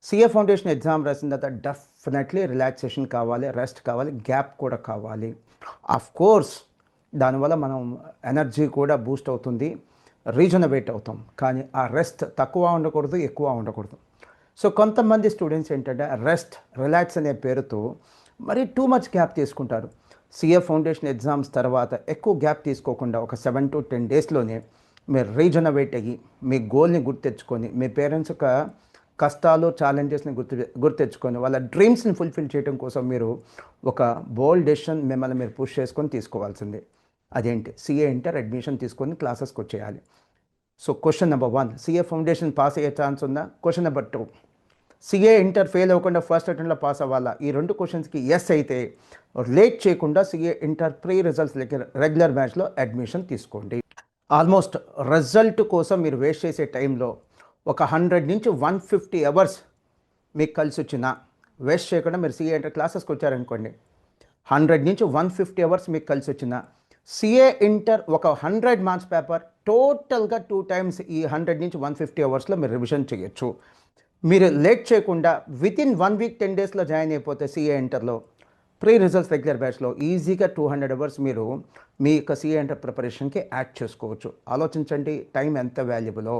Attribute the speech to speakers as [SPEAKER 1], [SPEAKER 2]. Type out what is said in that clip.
[SPEAKER 1] CA foundation exam రాసిన తర్వాత definitely relaxation కావాలి, రెస్ట్ కావాలి, గ్యాప్ కూడా కావాలి. ఆఫ్ కోర్స్ దానివల్ల మనం ఎనర్జీ కూడా బూస్ట్ అవుతుంది, రీజనరేట్ అవుతాం. కానీ ఆ రెస్ట్ తక్కువ ఉండకూడదు, ఎక్కువ ఉండకూడదు. సో కొంతమంది స్టూడెంట్స్ ఏంటంటే రెస్ట్, రిలాక్స్ అనే పేరుతో మరి టూ మచ్ గ్యాప్ తీసుకుంటారు. సీఏ ఫౌండేషన్ ఎగ్జామ్స్ తర్వాత ఎక్కువ గ్యాప్ తీసుకోకుండా ఒక 7 to 10 డేస్లోనే మీరు రీజనరేట్ అయ్యి మీ గోల్ని గుర్తెచ్చుకొని, మీ పేరెంట్స్ యొక్క కష్టాలు, ఛాలెంజెస్ని గుర్తెచ్చుకొని వాళ్ళ డ్రీమ్స్ని ఫుల్ఫిల్ చేయడం కోసం మీరు ఒక బోల్డ్ డెసిషన్ మిమ్మల్ని మీరు పుష్ చేసుకొని తీసుకోవాల్సిందే. అదేంటి? సీఏ ఇంటర్ అడ్మిషన్ తీసుకొని క్లాసెస్కి వచ్చేయాలి. So question number 1, CA foundation pass అయ్యే ఛాన్స్ ఉందా? Question number 2, CA inter fail అవ్వకుండా ఫస్ట్ అటెంప్ట్లో పాస్ అవ్వాలా? ఈ 2 క్వశ్చన్స్కి ఎస్ అయితే లేట్ చేయకుండా CA inter pre results regular బ్యాచ్లో అడ్మిషన్ తీసుకోండి. ఆల్మోస్ట్ రిజల్ట్ కోసం మీరు వేస్ట్ చేసే టైంలో ఒక 100 నుంచి 150 అవర్స్ మీకు కలిసి వచ్చినా వేస్ట్ చేయకుండా మీరు సీఏ ఇంటర్ క్లాసెస్కి వచ్చారనుకోండి, 100 నుంచి 150 అవర్స్ మీకు కలిసి వచ్చిన సీఏ ఇంటర్ ఒక 100 మార్క్స్ పేపర్ టోటల్గా 2 టైమ్స్ ఈ 100 నుంచి 150 అవర్స్లో మీరు రివిజన్ చేయొచ్చు. మీరు లేట్ చేయకుండా వితిన్ 1 వీక్ 10 డేస్లో జాయిన్ అయిపోతే సీఏ ఇంటర్లో ప్రీ రిజల్ట్స్ రెగ్యులర్ బ్యాచ్లో ఈజీగా 200 అవర్స్ మీరు మీ యొక్క సీఏ ఇంటర్ ప్రిపరేషన్కి యాడ్ చేసుకోవచ్చు. ఆలోచించండి టైం ఎంత వాల్యుబులో.